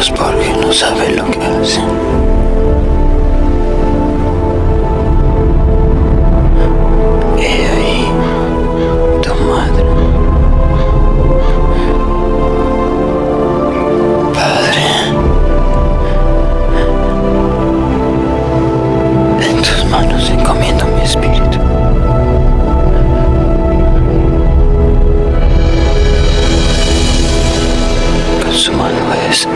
es porque no sabe lo que hace. He ahí tu madre. Padre, en tus manos encomiendo mi espíritu. Con su mano es.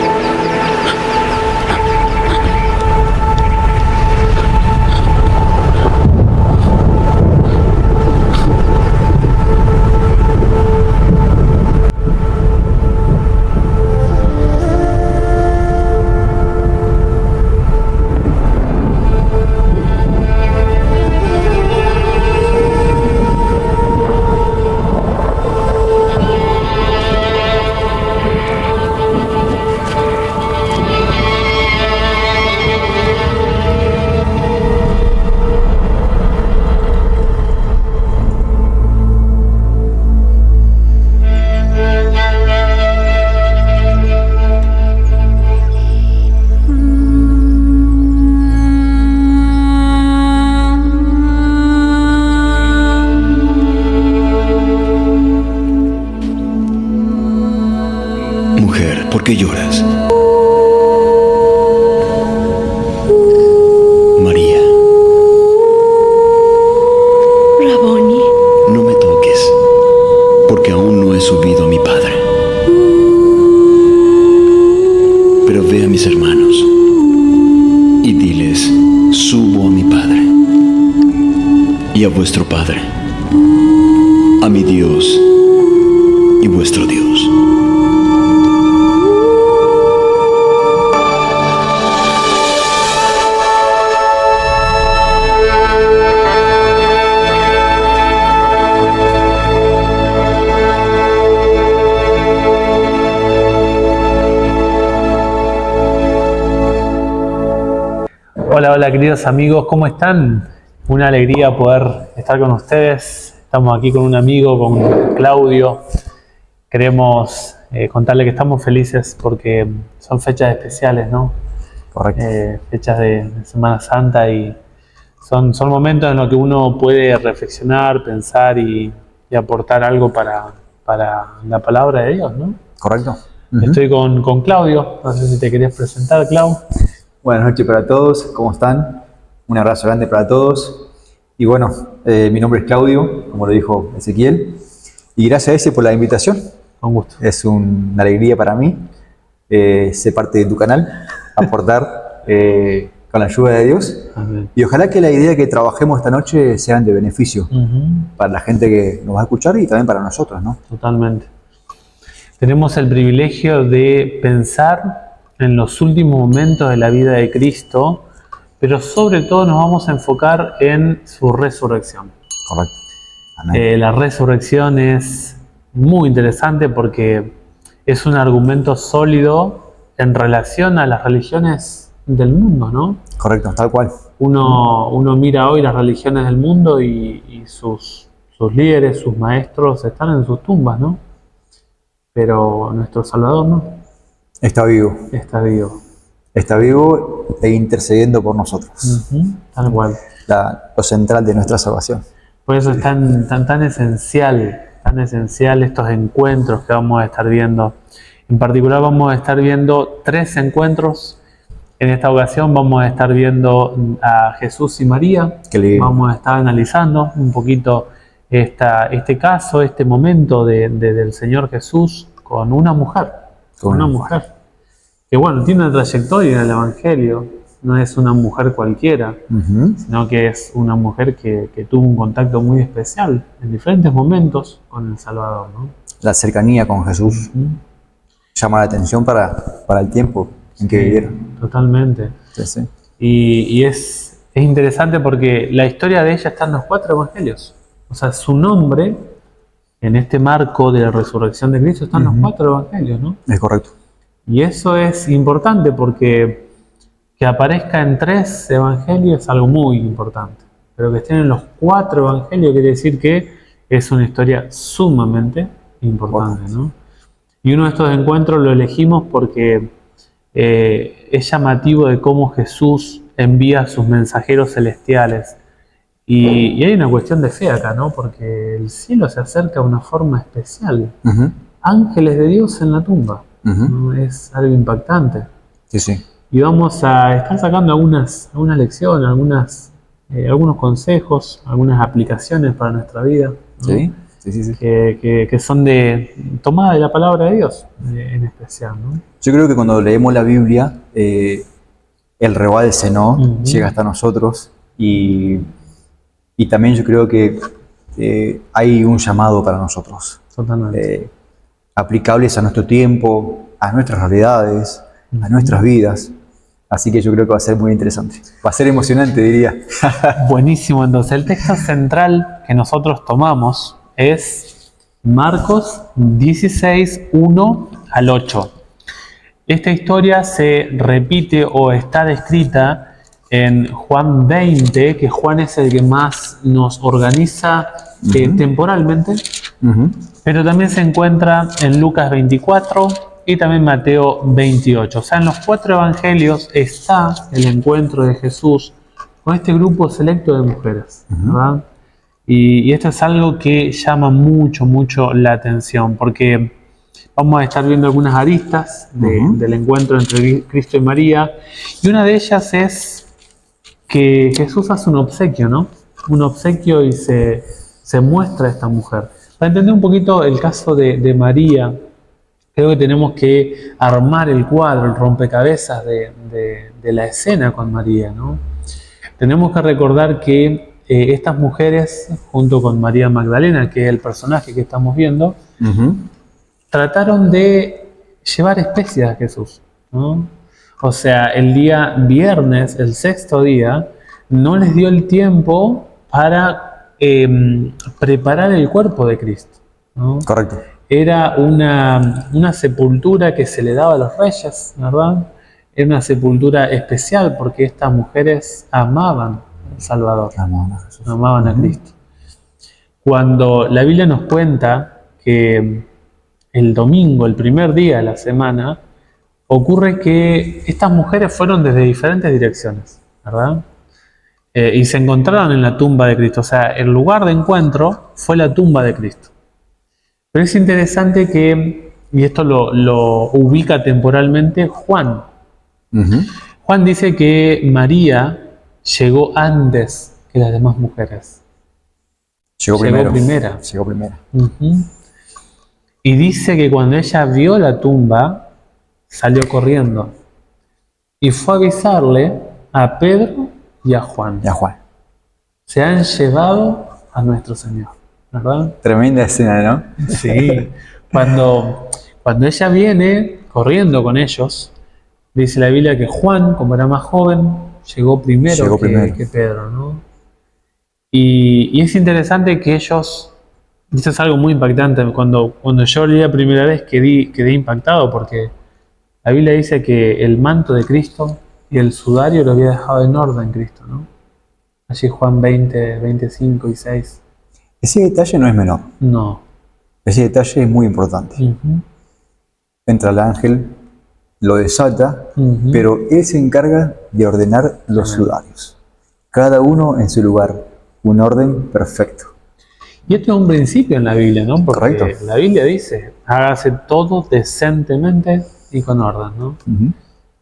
Mujer, ¿por qué lloras? María, Raboni, no me toques, porque aún no he subido a mi Padre. Pero ve a mis hermanos y diles, subo a mi Padre y a vuestro Padre, a mi Dios y vuestro Dios. Hola, hola queridos amigos, ¿cómo están? Una alegría poder estar con ustedes. Estamos aquí con un amigo, con Claudio. Queremos contarle que estamos felices porque son fechas especiales, ¿no? Correcto. Fechas de Semana Santa y son momentos en los que uno puede reflexionar, pensar y aportar algo para la palabra de Dios, ¿no? Correcto. Estoy con Claudio, no sé si te querías presentar, Clau. Buenas noches para todos, ¿cómo están? Un abrazo grande para todos. Y bueno, mi nombre es Claudio, como lo dijo Ezequiel, y gracias a ese por la invitación. Con gusto. Es una alegría para mí ser parte de tu canal, aportar con la ayuda de Dios. Amén. Y ojalá que la idea que trabajemos esta noche sean de beneficio para la gente que nos va a escuchar y también para nosotros, ¿no? Totalmente. Tenemos el privilegio de pensar en los últimos momentos de la vida de Cristo, pero sobre todo nos vamos a enfocar en su resurrección. Correcto. Amén. La resurrección es muy interesante porque es un argumento sólido en relación a las religiones del mundo, ¿no? Correcto, tal cual. Uno mira hoy las religiones del mundo y sus líderes, sus maestros están en sus tumbas, ¿no? Pero nuestro Salvador no. Está vivo. Está vivo. Está vivo e intercediendo por nosotros. Tal cual. Lo central de nuestra salvación. Por eso es tan esencial estos encuentros que vamos a estar viendo. En particular vamos a estar viendo 3 encuentros. En esta ocasión vamos a estar viendo a Jesús y María. Vamos a estar analizando un poquito este caso, este momento del Señor Jesús con una mujer. Con una mujer. Que bueno, tiene una trayectoria en el Evangelio. No es una mujer cualquiera, sino que es una mujer que tuvo un contacto muy especial en diferentes momentos con el Salvador, ¿no? La cercanía con Jesús llama la atención para el tiempo en que vivieron. Totalmente. Sí, sí. Y es interesante porque la historia de ella está en los 4 evangelios. O sea, su nombre, en este marco de la resurrección de Cristo, está en los 4 evangelios, ¿no? Es correcto. Y eso es importante porque que aparezca en 3 evangelios es algo muy importante. Pero que estén en los 4 evangelios quiere decir que es una historia sumamente importante, ¿no? Y uno de estos encuentros lo elegimos porque es llamativo de cómo Jesús envía a sus mensajeros celestiales. Y hay una cuestión de fe acá, ¿no? Porque el cielo se acerca de una forma especial. Ángeles de Dios en la tumba. ¿No? Es algo impactante. Sí, sí. Y vamos a estar sacando algunas lecciones, algunos consejos, algunas aplicaciones para nuestra vida, ¿no? Sí, sí, sí, sí. Que son tomada de la palabra de Dios, en especial, ¿no? Yo creo que cuando leemos la Biblia, el rebalse, ¿no? Llega hasta nosotros y también yo creo que hay un llamado para nosotros. Totalmente. Aplicables a nuestro tiempo, a nuestras realidades, a nuestras vidas. Así que yo creo que va a ser muy interesante. Va a ser emocionante, diría. Buenísimo. Entonces, el texto central que nosotros tomamos es Marcos 16, 1 al 8. Esta historia se repite o está descrita en Juan 20, que Juan es el que más nos organiza temporalmente, pero también se encuentra en Lucas 24 y también Mateo 28. O sea, en los 4 evangelios está el encuentro de Jesús con este grupo selecto de mujeres, ¿verdad? Y esto es algo que llama mucho la atención, porque vamos a estar viendo algunas aristas del encuentro entre Cristo y María, y una de ellas es que Jesús hace un obsequio, ¿no? Un obsequio y se muestra a esta mujer. Para entender un poquito el caso de María, creo que tenemos que armar el cuadro, el rompecabezas de la escena con María, ¿no? Tenemos que recordar que estas mujeres, junto con María Magdalena, que es el personaje que estamos viendo, trataron de llevar especias a Jesús, ¿no? O sea, el día viernes, el 6º día, no les dio el tiempo para preparar el cuerpo de Cristo, ¿no? Correcto. Era una sepultura que se le daba a los reyes, ¿verdad? Era una sepultura especial porque estas mujeres amaban al Salvador, amaban a Cristo. Cuando la Biblia nos cuenta que el domingo, el primer día de la semana, ocurre que estas mujeres fueron desde diferentes direcciones, ¿verdad? Y se encontraron en la tumba de Cristo. O sea, el lugar de encuentro fue la tumba de Cristo. Pero es interesante que, y esto lo ubica temporalmente Juan. Juan dice que María llegó antes que las demás mujeres. Llegó primera. Llegó primera. Y dice que cuando ella vio la tumba, salió corriendo y fue a avisarle a Pedro y a Juan. Se han llevado a nuestro Señor, ¿verdad? Tremenda escena, ¿no? Sí. Cuando ella viene corriendo con ellos, dice la Biblia que Juan, como era más joven, llegó primero que Pedro, ¿no? Y es interesante que ellos, esto es algo muy impactante, cuando yo leí la primera vez quedé impactado porque la Biblia dice que el manto de Cristo y el sudario lo había dejado en orden Cristo, ¿no? Allí Juan 20, 25 y 6. Ese detalle no es menor. No. Ese detalle es muy importante. Entra el ángel, lo desata, pero él se encarga de ordenar los sudarios. Cada uno en su lugar, un orden perfecto. Y esto es un principio en la Biblia, ¿no? Porque Correcto. La Biblia dice, hágase todo decentemente y con orden, ¿no?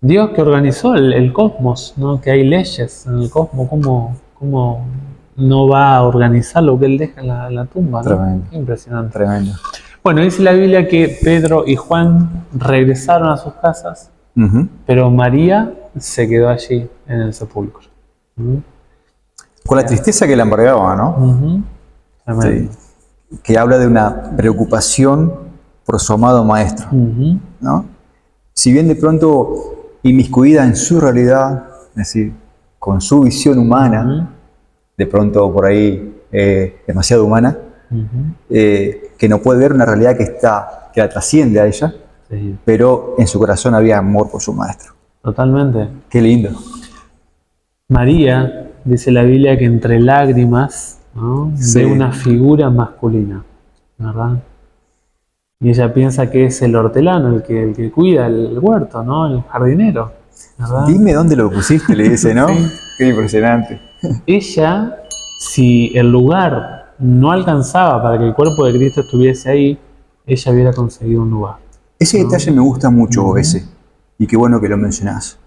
Dios que organizó el cosmos, ¿no? Que hay leyes en el cosmos, ¿cómo no va a organizar lo que Él deja en la tumba, ¿no? Tremendo. Impresionante. Tremendo. Bueno, dice la Biblia que Pedro y Juan regresaron a sus casas, pero María se quedó allí en el sepulcro. Con la tristeza que la embargaba, ¿no? Tremendo. Sí. Que habla de una preocupación por su amado maestro, ¿no? Si bien de pronto inmiscuida en su realidad, es decir, con su visión humana, de pronto por ahí demasiado humana, que no puede ver una realidad que la trasciende a ella, pero en su corazón había amor por su maestro. Totalmente. Qué lindo. María, dice la Biblia, que entre lágrimas, ¿no? Sí. Ve una figura masculina, ¿verdad? Y ella piensa que es el hortelano, el que cuida el huerto, ¿no? El jardinero, ¿verdad? Dime dónde lo pusiste, le dice, ¿no? Sí. Qué impresionante. Ella, si el lugar no alcanzaba para que el cuerpo de Cristo estuviese ahí, ella hubiera conseguido un lugar. Ese detalle me gusta mucho, ese. Y qué bueno que lo mencionás.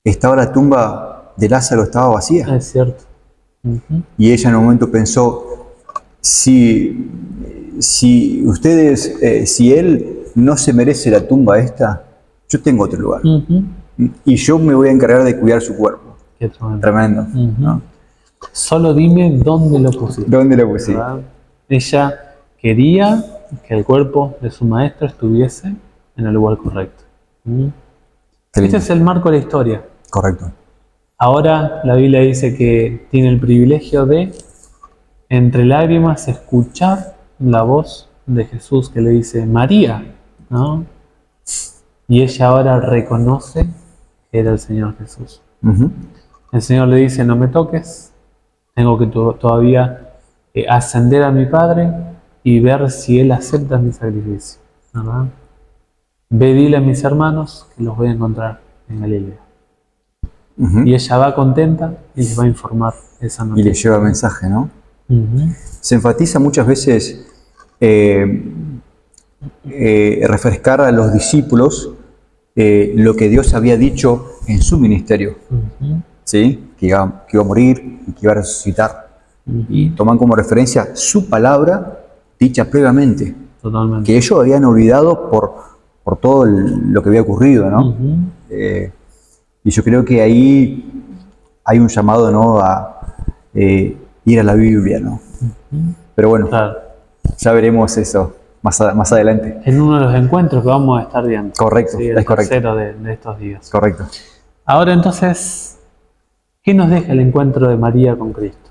Estaba la tumba de Lázaro, estaba vacía. Es cierto. Ujú. Y ella en un momento pensó, si ustedes, si él no se merece la tumba esta, yo tengo otro lugar. Ujú. Y yo me voy a encargar de cuidar su cuerpo. Qué tremendo. Tremendo, Ujú. ¿no? Solo dime dónde lo pusiste. ¿Dónde lo pusiste? ¿Verdad? Ella quería que el cuerpo de su maestro estuviese en el lugar correcto. ¿Mm? Qué lindo. Este es el marco de la historia. Correcto. Ahora la Biblia dice que tiene el privilegio de, entre lágrimas, escuchar la voz de Jesús que le dice, María, ¿no? Y ella ahora reconoce que era el Señor Jesús. Ujú. El Señor le dice, no me toques, tengo que todavía ascender a mi Padre y ver si Él acepta mi sacrificio, ¿verdad? Ve, dile a mis hermanos que los voy a encontrar en Galilea. Ujú. Y ella va contenta y les va a informar esa Y noticia. le lleva el mensaje, ¿no? Ujú. Se enfatiza muchas veces refrescar a los discípulos lo que Dios había dicho en su ministerio, Ujú. ¿sí? Que iba a morir y que iba a resucitar. Ujú. Y toman como referencia su palabra dicha previamente, Totalmente. que ellos habían olvidado por todo lo que había ocurrido, ¿no? Ujú. Y yo creo que ahí hay un llamado, ¿no? A ir a la Biblia, ¿no? Pero bueno, Claro. ya veremos eso más adelante. En uno de los encuentros que vamos a estar viendo. Correcto, Sí, el es correcto. tercero de estos días. Correcto. Ahora entonces, ¿qué nos deja el encuentro de María con Cristo?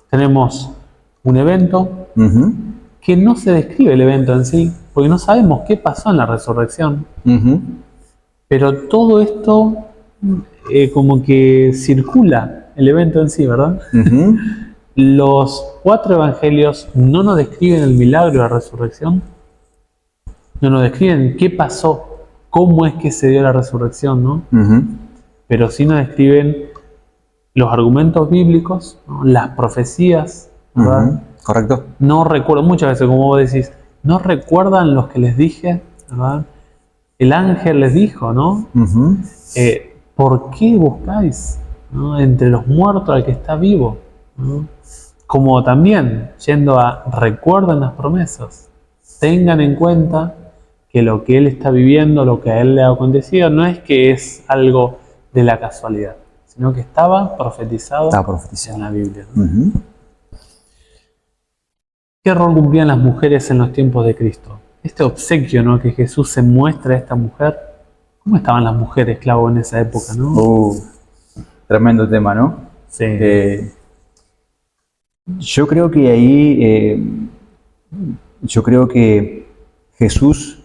Tenemos un evento Ujú, que no se describe el evento en sí, porque no sabemos qué pasó en la resurrección, ujú, pero todo esto como que circula el evento en sí, ¿verdad? ujú, Los 4 evangelios no nos describen el milagro de la resurrección, no nos describen qué pasó, cómo es que se dio la resurrección, ¿no? ujú, Pero sí nos describen los argumentos bíblicos, ¿no? Las profecías, ¿verdad? ujú. Correcto. No recuerdo, muchas veces como vos decís, no recuerdan los que les dije, ¿verdad? El ángel les dijo, ¿no? Ujú, ¿Por qué buscáis, ¿no? entre los muertos al que está vivo? ¿No? Como también, yendo a recuerden las promesas, tengan en cuenta que lo que él está viviendo, lo que a él le ha acontecido, no es que es algo de la casualidad, sino que estaba profetizado Está profetizado. en la Biblia, ¿no? Ujú. ¿Qué rol cumplían las mujeres en los tiempos de Cristo? Este obsequio, ¿no? que Jesús se muestra a esta mujer. ¿Cómo estaban las mujeres, Clavo, en esa época, no? Tremendo tema, ¿no? Sí. Yo creo que ahí, yo creo que Jesús,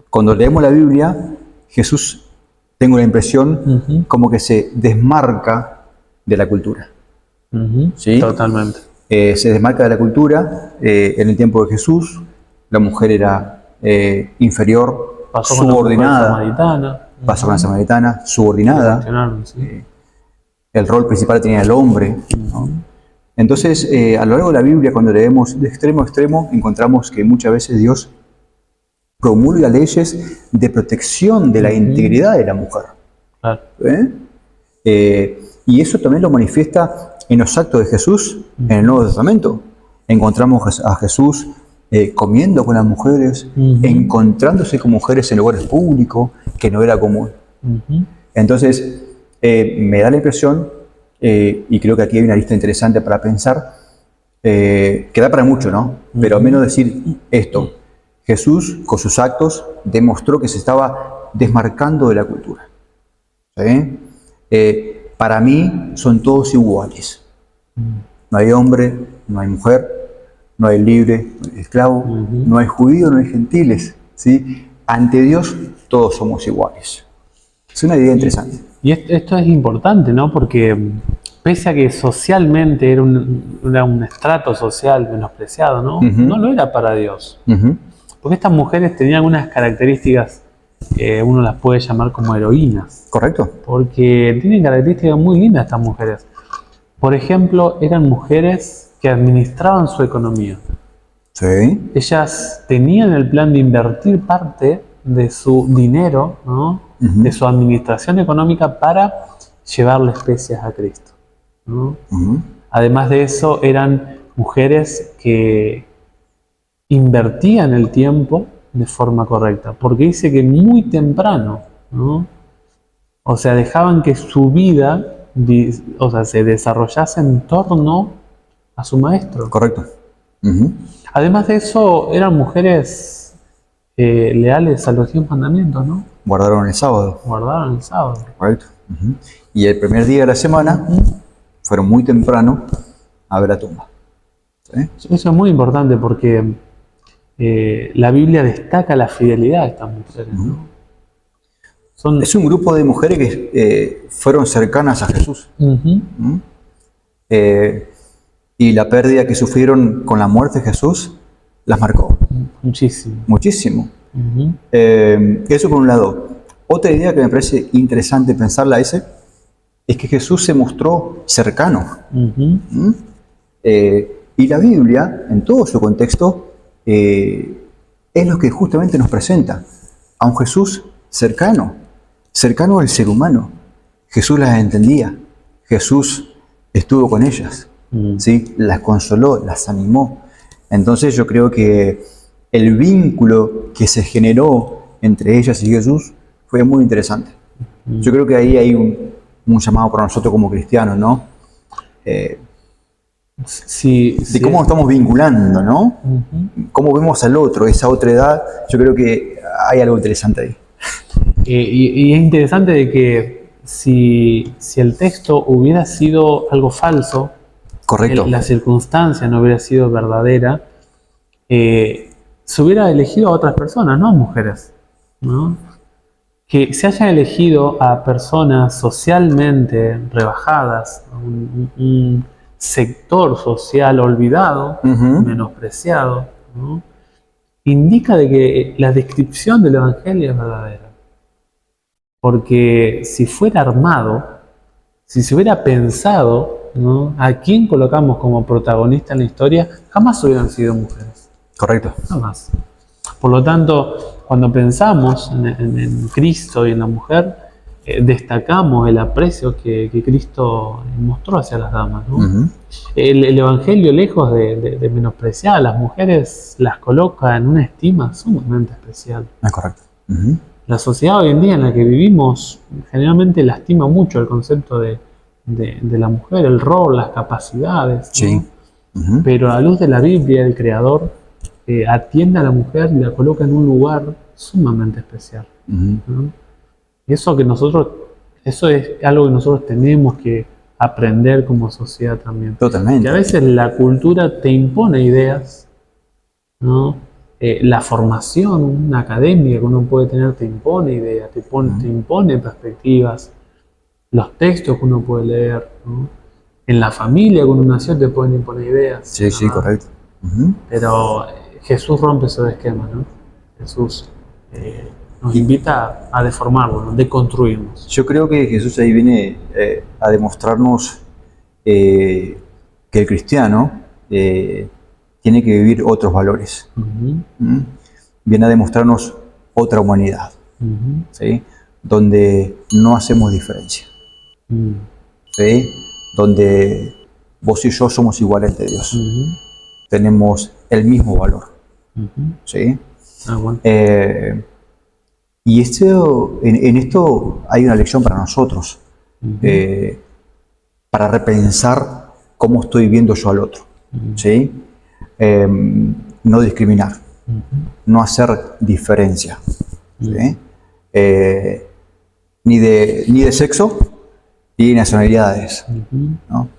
cuando leemos la Biblia, Jesús, tengo la impresión, Ujú, como que se desmarca de la cultura. ujú. ¿Sí? Totalmente. Se desmarca de la cultura. En el tiempo de Jesús, la mujer era inferior, Pasó con la mujer subordinada. samaritana. Pasó con la samaritana, subordinada. Mencionaron, sí. El rol principal tenía el hombre, ¿no? Entonces, a lo largo de la Biblia, cuando leemos de extremo a extremo, encontramos que muchas veces Dios promulga leyes de protección de la integridad de la mujer. Claro. Y eso también lo manifiesta en los actos de Jesús en el Nuevo Testamento. Encontramos a Jesús comiendo con las mujeres, encontrándose con mujeres en lugares públicos, que no era común. Ujú. Entonces, me da la impresión, y creo que aquí hay una lista interesante para pensar, que da para mucho, ¿no? Pero al menos decir esto: Jesús, con sus actos, demostró que se estaba desmarcando de la cultura. ¿Sí? Para mí son todos iguales. No hay hombre, no hay mujer, no hay libre, no hay esclavo, no hay judío, no hay gentiles. ¿Sí? Ante Dios todos somos iguales. Es una idea interesante. Y esto es importante, ¿no? Porque pese a que socialmente era un estrato social menospreciado, ¿no? Ujú. No lo era para Dios. Ujú. Porque estas mujeres tenían unas características, uno las puede llamar como heroínas, ¿Correcto? porque tienen características muy lindas estas mujeres. Por ejemplo, eran mujeres que administraban su economía. Sí. Ellas tenían el plan de invertir parte de su dinero, ¿no? De su administración económica para llevarle especias a Cristo, ¿no? Además de eso, eran mujeres que invertían el tiempo de forma correcta, porque dice que muy temprano, ¿no? O sea, dejaban que su vida, o sea, se desarrollase en torno a su maestro. Correcto. Además de eso, eran mujeres leales a los 10 mandamientos, ¿no? Guardaron el sábado. Guardaron el sábado. Correcto. Y el primer día de la semana fueron muy temprano a ver la tumba. ¿Sí? Eso es muy importante porque la Biblia destaca la fidelidad de estas mujeres, ¿no? Es un grupo de mujeres que fueron cercanas a Jesús. Y la pérdida que sufrieron con la muerte de Jesús las marcó. Muchísimo. Muchísimo. Eso por un lado. Otra idea que me parece interesante pensarla es que Jesús se mostró cercano. Y la Biblia, en todo su contexto, es lo que justamente nos presenta a un Jesús cercano al ser humano. Jesús las entendía, Jesús estuvo con ellas, ¿sí? Las consoló, las animó. Entonces yo creo que el vínculo que se generó entre ellas y Jesús fue muy interesante. Yo creo que ahí hay un llamado para nosotros como cristianos, ¿no? De cómo nos estamos vinculando, ¿no? Cómo vemos al otro, esa otra edad. Yo creo que hay algo interesante ahí. Y es interesante de que si el texto hubiera sido algo falso, correcto, la circunstancia no hubiera sido verdadera, se hubiera elegido a otras personas, no a mujeres, ¿no? Que se hayan elegido a personas socialmente rebajadas, un sector social olvidado, menospreciado, ¿no? Indica de que la descripción del Evangelio es verdadera. Porque si fuera armado, si se hubiera pensado, ¿no?, a quién colocamos como protagonista en la historia, jamás hubieran sido mujeres. Correcto. Jamás. Por lo tanto, cuando pensamos en Cristo y en la mujer, destacamos el aprecio que Cristo mostró hacia las damas, ¿no? El Evangelio, lejos de menospreciar a las mujeres, las coloca en una estima sumamente especial. Es correcto. La sociedad hoy en día en la que vivimos generalmente lastima mucho el concepto de la mujer, el rol, las capacidades, ¿no? Sí. Pero a la luz de la Biblia, el Creador atiende a la mujer y la coloca en un lugar sumamente especial, ¿no? Y eso es algo que nosotros tenemos que aprender como sociedad también. Totalmente. Que a veces la cultura te impone ideas, ¿no? La formación académica que uno puede tener te impone ideas, te impone perspectivas. Los textos que uno puede leer, ¿no? En la familia que uno nació te pueden imponer ideas. Sí, sí, correcto. Pero Jesús rompe esos esquemas, ¿no? Jesús nos invita a deformarlo, ¿no?, deconstruirnos. Yo creo que Jesús ahí viene a demostrarnos que el cristiano tiene que vivir otros valores. Viene a demostrarnos otra humanidad, ¿sí? Donde no hacemos diferencia, ¿sí? Donde vos y yo somos iguales ante Dios. Tenemos el mismo valor, ¿sí? Bueno. Y en esto hay una lección para nosotros, para repensar cómo estoy viendo yo al otro, ¿sí? No discriminar, no hacer diferencia, ¿sí? Ni de sexo ni de nacionalidades, ¿no?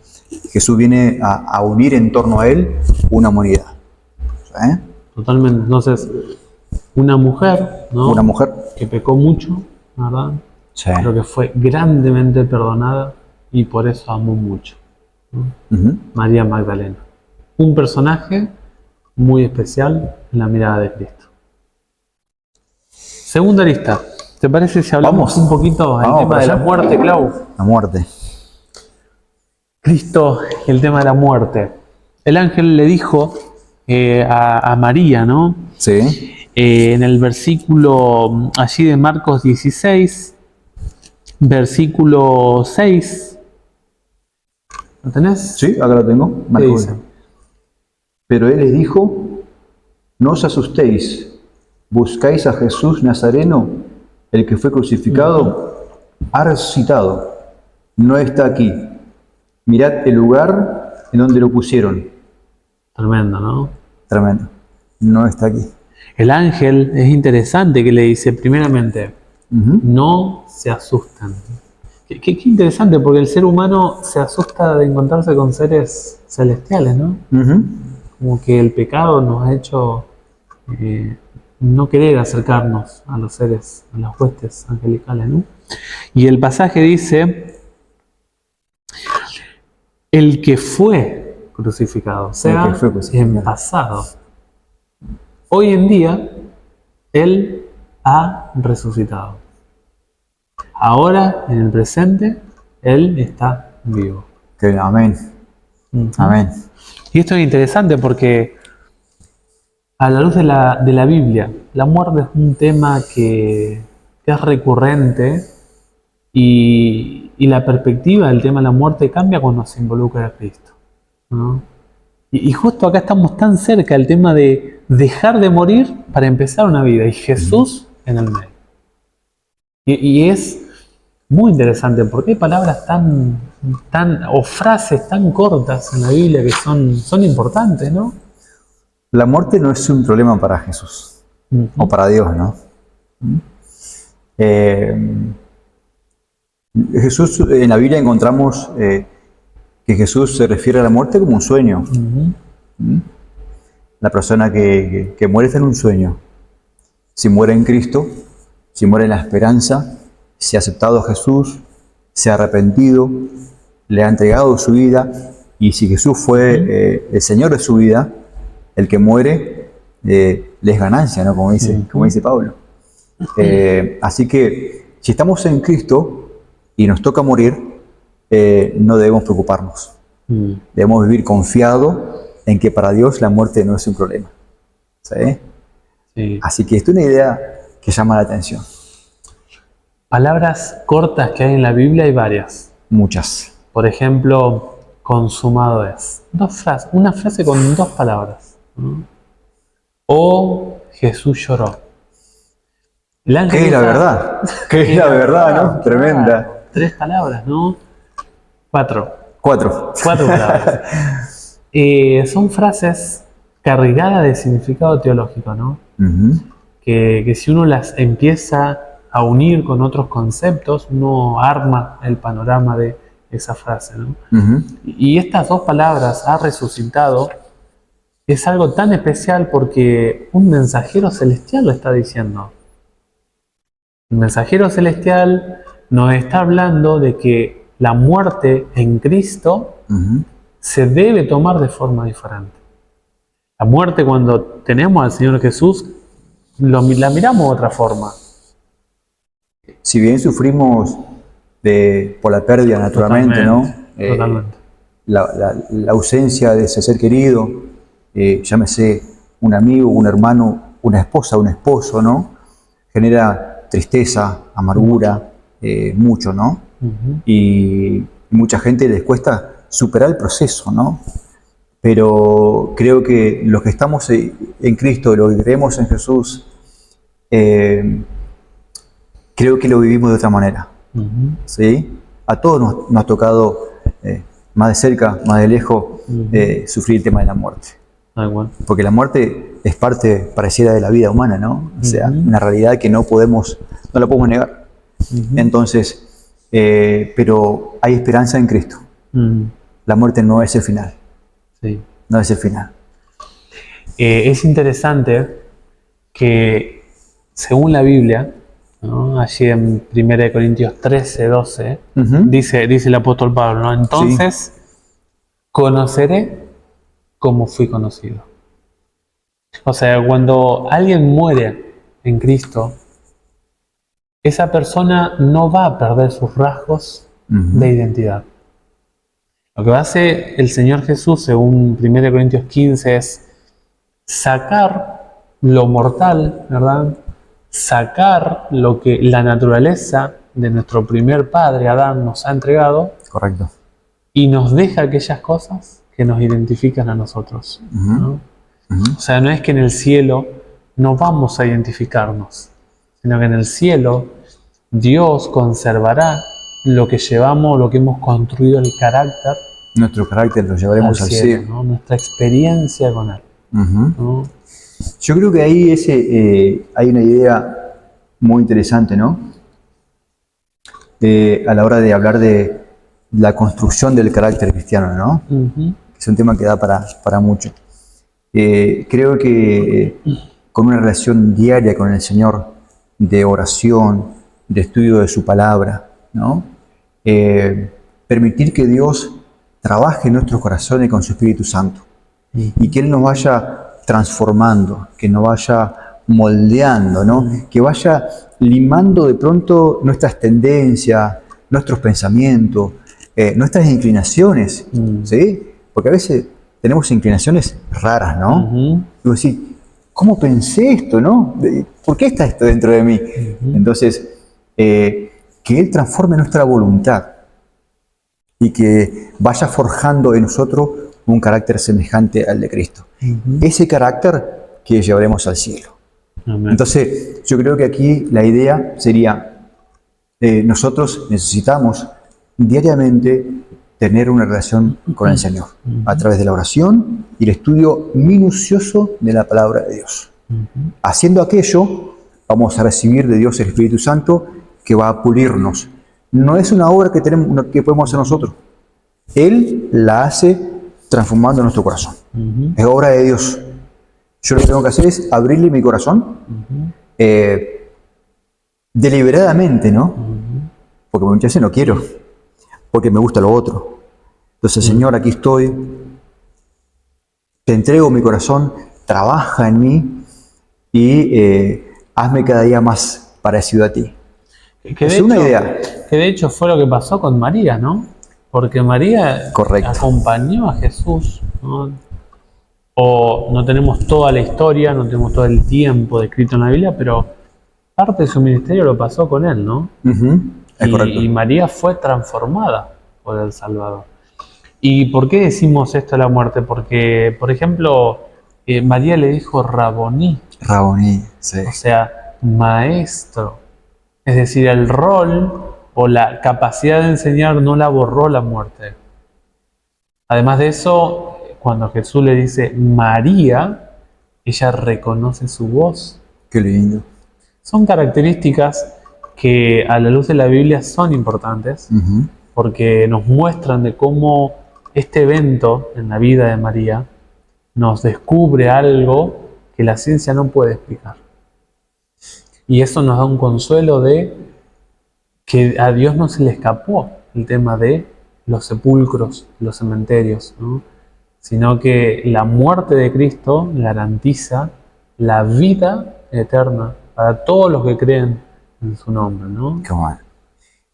Jesús viene a unir en torno a él una humanidad, ¿sí? Totalmente. Entonces, una mujer, ¿no?, Una mujer que pecó mucho, ¿verdad? sí. Pero que fue grandemente perdonada y por eso amó mucho, ¿no? María Magdalena. Un personaje muy especial en la mirada de Cristo. Segunda arista. ¿Te parece si hablamos Vamos. un poquito del Vamos tema para de la allá. muerte, Clau? La muerte. Cristo, el tema de la muerte. El ángel le dijo a María, ¿no? Sí. En el versículo allí de Marcos 16, versículo 6. ¿Lo tenés? Sí, acá lo tengo. ¿Qué Marcos. dice? Pero él les dijo, no os asustéis, buscáis a Jesús Nazareno, el que fue crucificado, ha resucitado, no está aquí. Mirad el lugar en donde lo pusieron. Tremendo, ¿no? Tremendo. No está aquí. El ángel es interesante que le dice, primeramente, Ujú. no se asusten. Qué interesante, porque el ser humano se asusta de encontrarse con seres celestiales, ¿no? Ujú. Como que el pecado nos ha hecho no querer acercarnos a los seres, a las huestes angelicales, ¿no? Y el pasaje dice, el que fue crucificado, o sea, El que fue crucificado. en pasado. Hoy en día, Él ha resucitado. Ahora, en el presente, Él está vivo. Amén. Ujú. Amén. Y esto es interesante porque a la luz de la Biblia, la muerte es un tema que es recurrente y la perspectiva del tema de la muerte cambia cuando se involucra a Cristo, ¿no? Y justo acá estamos tan cerca del tema de dejar de morir para empezar una vida y Jesús en el medio. Y es muy interesante porque hay palabras o frases tan cortas en la Biblia que son importantes, ¿no? La muerte no es un problema para Jesús o para Dios, ¿no? Jesús, en la Biblia encontramos que Jesús se refiere a la muerte como un sueño. La persona que muere está en un sueño. Si muere en Cristo, si muere en la esperanza, si ha aceptado a Jesús, se ha arrepentido, le ha entregado su vida, y si Jesús fue el Señor de su vida, el que muere le es ganancia, ¿no? Como dice Pablo. Así que si estamos en Cristo y nos toca morir, no debemos preocuparnos. Debemos vivir confiado en que para Dios la muerte no es un problema. ¿Sí? Sí. Así que esto es una idea que llama la atención. Palabras cortas que hay en la Biblia hay varias. Muchas. Por ejemplo, consumado es. Una frase con dos palabras, ¿no? O Jesús lloró. El ángel ¿Qué es la usa- verdad? ¿Qué es la verdad, no? Tremenda. Tres palabras, ¿no? Cuatro 4. palabras. Son frases cargadas de significado teológico, ¿no? Que si uno las empieza a unir con otros conceptos, uno arma el panorama de esa frase, ¿no? Y estas dos palabras, ha resucitado, es algo tan especial porque un mensajero celestial lo está diciendo. El mensajero celestial nos está hablando de que la muerte en Cristo se debe tomar de forma diferente. La muerte, cuando tenemos al Señor Jesús, la miramos de otra forma. Si bien sufrimos por la pérdida, naturalmente, Totalmente, ¿no? La ausencia de ese ser querido, llámese un amigo, un hermano, una esposa, un esposo, ¿no? Genera tristeza, amargura, mucho, ¿no? Y mucha gente les cuesta superar el proceso, ¿no? Pero creo que los que estamos en Cristo, los que creemos en Jesús, creo que lo vivimos de otra manera. ¿Sí? A todos nos ha tocado, más de cerca, más de lejos, sufrir el tema de la muerte. Porque la muerte es parte pareciera de la vida humana, ¿no? O sea, una realidad que no la podemos negar. Entonces, pero hay esperanza en Cristo. La muerte no es el final. Sí. No es el final. Es interesante que, según la Biblia, ¿no? Allí en 1 Corintios 13, 12, dice el apóstol Pablo, ¿no? Entonces, conoceré como fui conocido. O sea, cuando alguien muere en Cristo, esa persona no va a perder sus rasgos de identidad. Lo que hace el Señor Jesús, según 1 Corintios 15, es sacar lo mortal, ¿verdad? Sacar lo que la naturaleza de nuestro primer padre, Adán, nos ha entregado. Correcto. Y nos deja aquellas cosas que nos identifican a nosotros, ¿no? O sea, no es que en el cielo no vamos a identificarnos, sino que en el cielo Dios conservará lo que llevamos, lo que hemos construido, el carácter. Nuestro carácter lo llevaremos al cielo. ¿no? Nuestra experiencia con Él. ¿No? Yo creo que ahí hay una idea muy interesante, ¿no? A la hora de hablar de la construcción del carácter cristiano, ¿no? Es un tema que da para mucho. Creo que con una relación diaria con el Señor, de oración, de estudio de su palabra, ¿no? Permitir que Dios trabaje en nuestros corazones con su Espíritu Santo y que Él nos vaya transformando, que nos vaya moldeando, ¿no? Que vaya limando de pronto nuestras tendencias, nuestros pensamientos, nuestras inclinaciones, ¿sí? Porque a veces tenemos inclinaciones raras, ¿no? Digo, decir, ¿cómo pensé esto, no? ¿Por qué está esto dentro de mí? Entonces, que Él transforme nuestra voluntad y que vaya forjando en nosotros un carácter semejante al de Cristo. Ese carácter que llevaremos al cielo. Amén. Entonces, yo creo que aquí la idea sería, nosotros necesitamos diariamente tener una relación con el Señor, a través de la oración y el estudio minucioso de la palabra de Dios. Haciendo aquello, vamos a recibir de Dios el Espíritu Santo que va a pulirnos. No es una obra que podemos hacer nosotros. Él la hace transformando nuestro corazón. Es obra de Dios. Yo lo que tengo que hacer es abrirle mi corazón deliberadamente, ¿no? Porque muchas veces no quiero, porque me gusta lo otro. Entonces, Señor, aquí estoy, te entrego mi corazón, trabaja en mí y hazme cada día más parecido a ti. Es una idea. Que de hecho fue lo que pasó con María, ¿no? Porque María acompañó a Jesús, ¿no? O no tenemos toda la historia, no tenemos todo el tiempo descrito en la Biblia, pero parte de su ministerio lo pasó con él, ¿no? Es correcto. Y María fue transformada por el Salvador. ¿Y por qué decimos esto de la muerte? Porque, por ejemplo, María le dijo Raboní. Raboní, sí. O sea, maestro. Es decir, el rol o la capacidad de enseñar no la borró la muerte. Además de eso, cuando Jesús le dice María, ella reconoce su voz. Qué lindo. Son características que a la luz de la Biblia son importantes, porque nos muestran de cómo este evento en la vida de María nos descubre algo que la ciencia no puede explicar. Y eso nos da un consuelo de que a Dios no se le escapó el tema de los sepulcros, los cementerios, ¿no? Sino que la muerte de Cristo garantiza la vida eterna para todos los que creen en su nombre, ¿no? Qué bueno.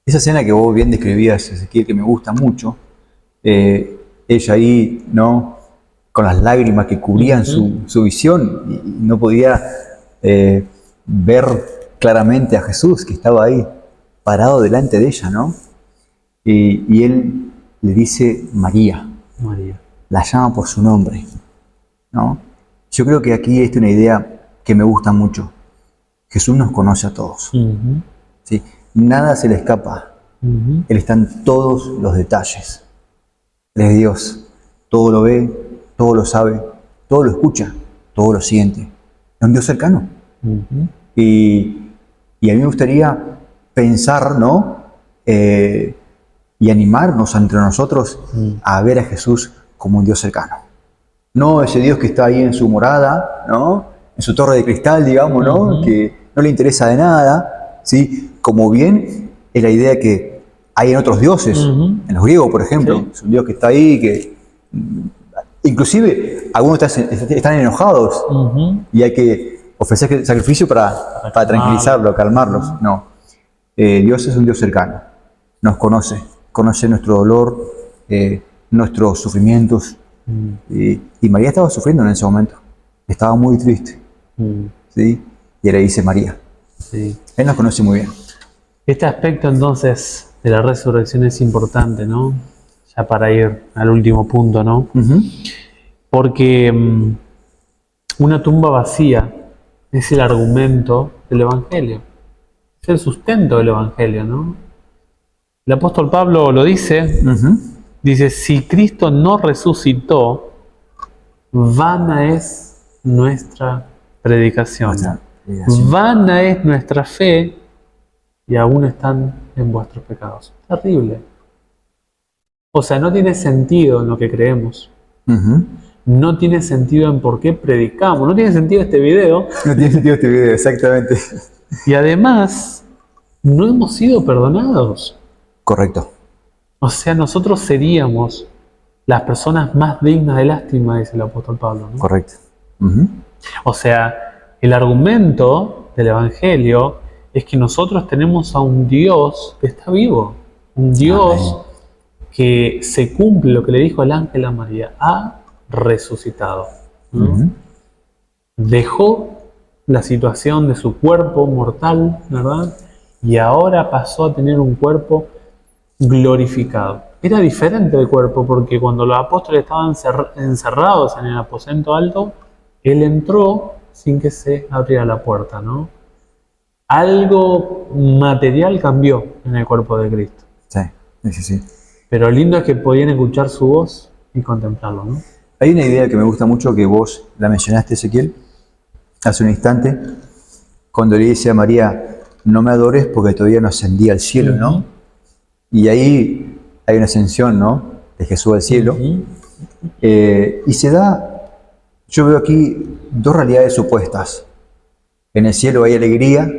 Esa escena que vos bien describías, Ezequiel, que me gusta mucho, ella ahí, ¿no? Con las lágrimas que cubrían su visión y no podía ver claramente a Jesús que estaba ahí parado delante de ella, ¿no? Y él le dice María. María. La llama por su nombre, ¿no? Yo creo que aquí hay una idea que me gusta mucho. Jesús nos conoce a todos. ¿Sí? Nada se le escapa. Él está en todos los detalles. Él es Dios. Todo lo ve, todo lo sabe, todo lo escucha, todo lo siente. Es un Dios cercano. Y a mí me gustaría pensar, ¿no? Y animarnos entre nosotros a ver a Jesús como un Dios cercano. No ese Dios que está ahí en su morada, ¿no? En su torre de cristal, digamos, ¿no? Que no le interesa de nada, ¿sí? Como bien es la idea que hay en otros dioses, en los griegos, por ejemplo. Sí. Es un Dios que está ahí, que inclusive algunos están enojados y hay que ofrecer sacrificio para tranquilizarlos, calmarlos. No. Dios es un Dios cercano, nos conoce nuestro dolor, nuestros sufrimientos. Y María estaba sufriendo en ese momento, estaba muy triste, ¿sí? Y le dice María. Sí. Él nos conoce muy bien. Este aspecto entonces de la resurrección es importante, ¿no? Ya para ir al último punto, ¿no? Porque una tumba vacía es el argumento del Evangelio, es el sustento del Evangelio, ¿no? El apóstol Pablo lo dice, dice, si Cristo no resucitó, vana es nuestra predicación, vana es nuestra fe, y aún están en vuestros pecados. Terrible. O sea, no tiene sentido en lo que creemos. No tiene sentido en por qué predicamos. No tiene sentido este video. No tiene sentido este video, exactamente. Y además, no hemos sido perdonados. Correcto. O sea, nosotros seríamos las personas más dignas de lástima, dice el apóstol Pablo, ¿no? Correcto. O sea, el argumento del Evangelio es que nosotros tenemos a un Dios que está vivo, un Dios que se cumple lo que le dijo el ángel a María, ha resucitado, ¿no? Dejó la situación de su cuerpo mortal, ¿verdad? Y ahora pasó a tener un cuerpo glorificado. Era diferente el cuerpo porque cuando los apóstoles estaban encerrados en el aposento alto, él entró sin que se abriera la puerta, ¿no? Algo material cambió en el cuerpo de Cristo. Sí. Pero lindo es que podían escuchar su voz y contemplarlo, ¿no? Hay una idea que me gusta mucho que vos la mencionaste, Ezequiel, hace un instante, cuando le dice a María, no me adores porque todavía no ascendí al cielo, ¿no? Y ahí hay una ascensión, ¿no? De Jesús al cielo. Y se da, yo veo aquí dos realidades opuestas. En el cielo hay alegría,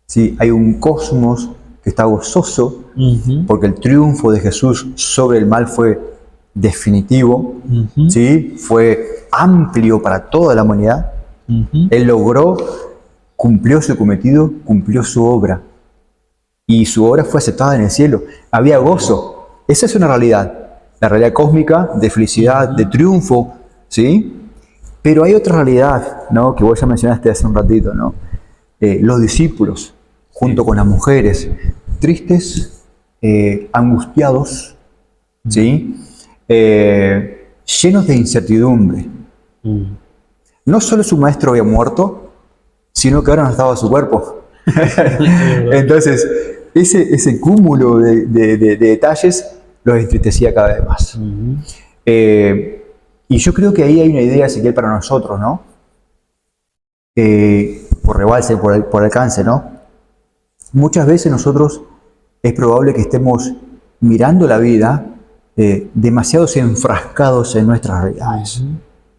¿sí? Hay un cosmos que está gozoso, porque el triunfo de Jesús sobre el mal fue definitivo, ¿sí? Fue amplio para toda la humanidad. Él logró, cumplió su cometido, cumplió su obra. Y su obra fue aceptada en el cielo. Había gozo. Esa es una realidad. La realidad cósmica de felicidad, de triunfo, ¿sí? Pero hay otra realidad, ¿no? Que vos ya mencionaste hace un ratito, ¿no? Los discípulos, junto con las mujeres, tristes, angustiados, ¿sí? Llenos de incertidumbre. No solo su maestro había muerto, sino que ahora no estaba su cuerpo. Entonces, ese cúmulo de detalles los entristecía cada vez más. Y yo creo que ahí hay una idea, Ezequiel, para nosotros, ¿no? Por rebalse, por alcance, ¿no? Muchas veces nosotros es probable que estemos mirando la vida demasiados enfrascados en nuestras realidades.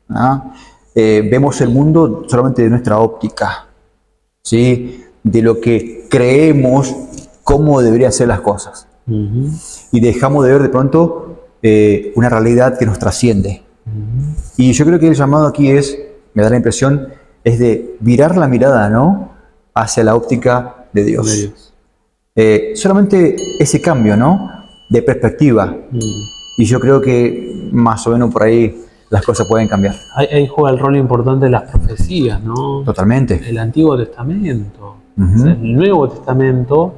¿No? Vemos el mundo solamente de nuestra óptica, ¿sí? De lo que creemos cómo deberían ser las cosas. Y dejamos de ver de pronto una realidad que nos trasciende. Y yo creo que el llamado aquí es, me da la impresión, es de virar la mirada, ¿no? Hacia la óptica de Dios. Solamente ese cambio, ¿no? De perspectiva. Y yo creo que más o menos por ahí las cosas pueden cambiar. Ahí juega el rol importante de las profecías, ¿no? Totalmente. El Antiguo Testamento. O sea, el Nuevo Testamento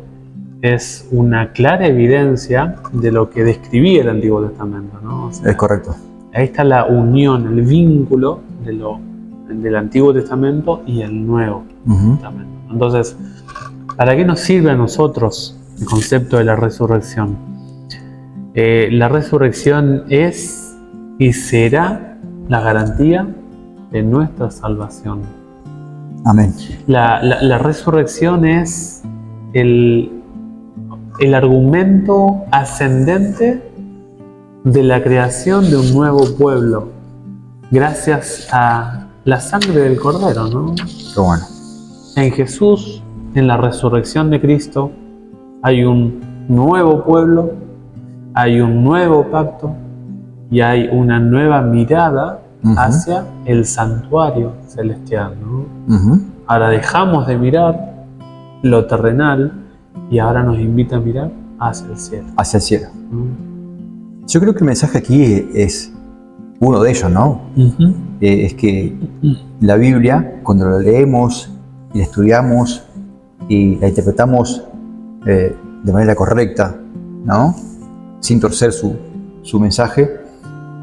es una clara evidencia de lo que describía el Antiguo Testamento, ¿no? O sea, es correcto. Ahí está la unión, el vínculo del Antiguo Testamento y el Nuevo Testamento. Entonces, ¿para qué nos sirve a nosotros el concepto de la resurrección? La resurrección es y será la garantía de nuestra salvación. Amén. La resurrección es el argumento ascendente de la creación de un nuevo pueblo, gracias a la sangre del Cordero, ¿no? Qué bueno. En Jesús, en la resurrección de Cristo, hay un nuevo pueblo, hay un nuevo pacto y hay una nueva mirada hacia el santuario celestial, ¿no? Ahora dejamos de mirar lo terrenal y ahora nos invita a mirar hacia el cielo. Hacia el cielo. Yo creo que el mensaje aquí es uno de ellos, ¿no? Es que la Biblia, cuando la leemos y la estudiamos y la interpretamos de manera correcta, ¿no? Sin torcer su mensaje,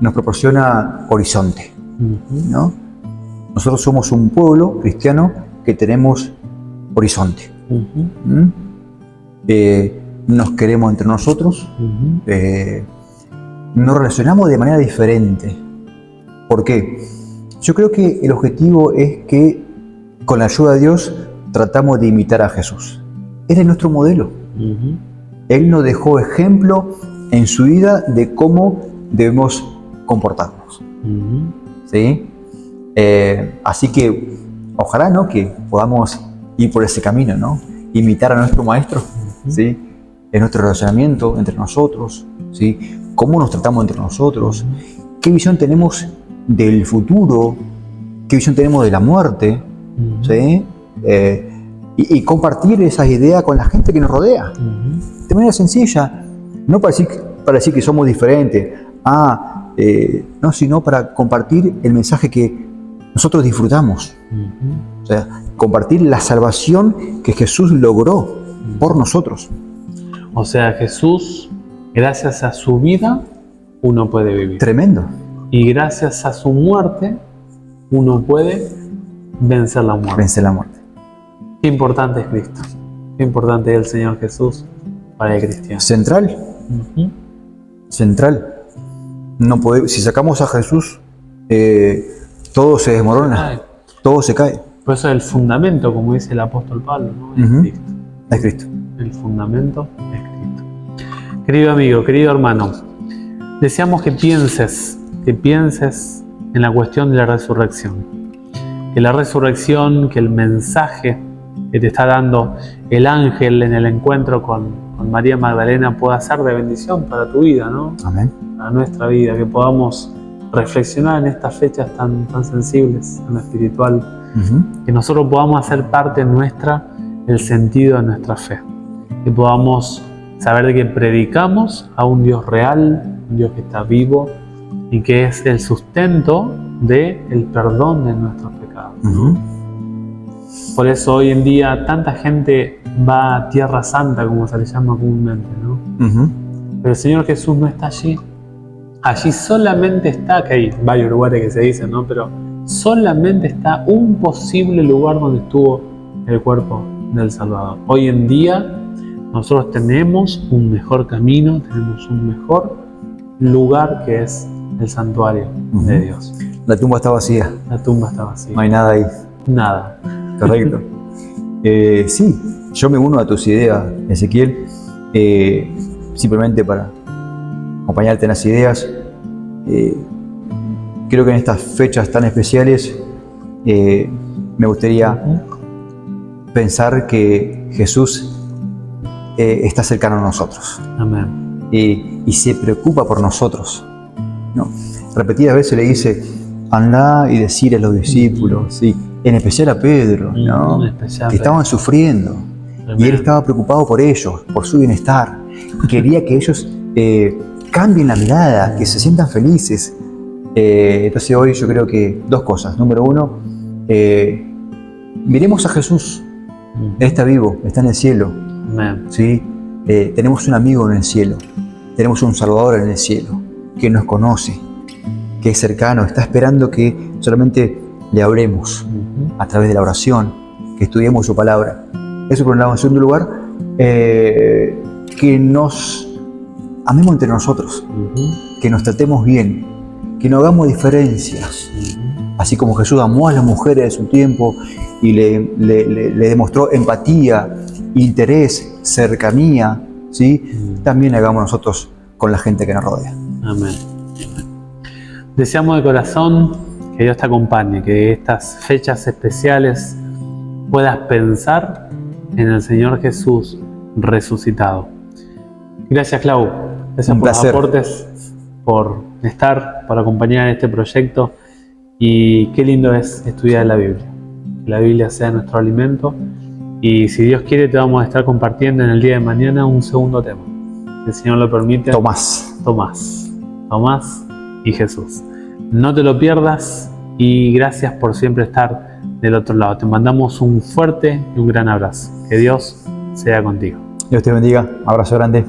nos proporciona horizonte, ¿no? Nosotros somos un pueblo cristiano que tenemos horizonte. Nos queremos entre nosotros, nos relacionamos de manera diferente. ¿Por qué? Yo creo que el objetivo es que con la ayuda de Dios tratamos de imitar a Jesús. Él es nuestro modelo. Él nos dejó ejemplo en su vida de cómo debemos comportarnos. ¿Sí? Así que ojalá, ¿no?, que podamos ir por ese camino, ¿no? Imitar a nuestro maestro, ¿sí? En nuestro relacionamiento entre nosotros, ¿sí? Cómo nos tratamos entre nosotros, qué visión tenemos del futuro, qué visión tenemos de la muerte, ¿sí? Y compartir esas ideas con la gente que nos rodea, de manera sencilla, no para decir que somos diferentes, no, sino para compartir el mensaje que nosotros disfrutamos. O sea, compartir la salvación que Jesús logró por nosotros. O sea, Jesús, gracias a su vida, uno puede vivir. Tremendo. Y gracias a su muerte, uno puede vencer la muerte. Vencer la muerte. Qué importante es Cristo. Qué importante es el Señor Jesús para el cristiano. Central. Central. No podemos, si sacamos a Jesús, todo se desmorona, todo se cae. Por eso el fundamento, como dice el apóstol Pablo, ¿no? Es Cristo. Es Cristo. El fundamento es Cristo. Querido amigo, querido hermano, deseamos que pienses en la cuestión de la resurrección. Que la resurrección, que el mensaje que te está dando el ángel en el encuentro con María Magdalena pueda ser de bendición para tu vida, ¿no? Amén. Para nuestra vida, que podamos reflexionar en estas fechas tan sensibles, en lo espiritual, que nosotros podamos hacer parte nuestra el sentido de nuestra fe, que podamos saber de que predicamos a un Dios real, un Dios que está vivo y que es el sustento del perdón de nuestros pecados. Por eso hoy en día tanta gente va a Tierra Santa, como se le llama comúnmente, ¿no? Pero el Señor Jesús no está allí. Allí solamente está, que hay varios lugares que se dicen, ¿no? Pero solamente está un posible lugar donde estuvo el cuerpo del Salvador. Hoy en día nosotros tenemos un mejor camino, tenemos un mejor lugar que es el santuario de Dios. La tumba está vacía. La tumba está vacía. No hay nada ahí. Nada. Correcto. Sí, yo me uno a tus ideas, Ezequiel, simplemente para acompañarte en las ideas. Creo que en estas fechas tan especiales me gustaría pensar que Jesús está cercano a nosotros. Amén. Y se preocupa por nosotros, ¿no? Repetidas veces le dice, andá y decir a los discípulos, ¿sí? En especial a Pedro, ¿no? Que estaban sufriendo. Tremendo. Y él estaba preocupado por ellos, por su bienestar. Quería que ellos cambien la mirada, que se sientan felices. Entonces hoy yo creo que dos cosas. Número uno, miremos a Jesús. Él está vivo, está en el cielo. Amén. ¿Sí? Tenemos un amigo en el cielo. Tenemos un Salvador en el cielo, que nos conoce, que es cercano, está esperando que solamente le hablemos a través de la oración, que estudiemos su palabra. Eso por un lado. En segundo lugar, que nos amemos entre nosotros, que nos tratemos bien, que no hagamos diferencias. Así como Jesús amó a las mujeres de su tiempo y le demostró empatía, interés, cercanía, ¿sí? También hagamos nosotros con la gente que nos rodea. Amén. Deseamos de corazón que Dios te acompañe, que estas fechas especiales puedas pensar en el Señor Jesús resucitado. Gracias, Clau. Gracias por los aportes, por estar, por acompañar este proyecto. Y qué lindo es estudiar la Biblia. Que la Biblia sea nuestro alimento Y si Dios quiere, te vamos a estar compartiendo en el día de mañana un segundo tema. Si el Señor lo permite. Tomás. Tomás y Jesús. No te lo pierdas y gracias por siempre estar del otro lado. Te mandamos un fuerte y un gran abrazo. Que Dios sea contigo. Dios te bendiga. Abrazo grande.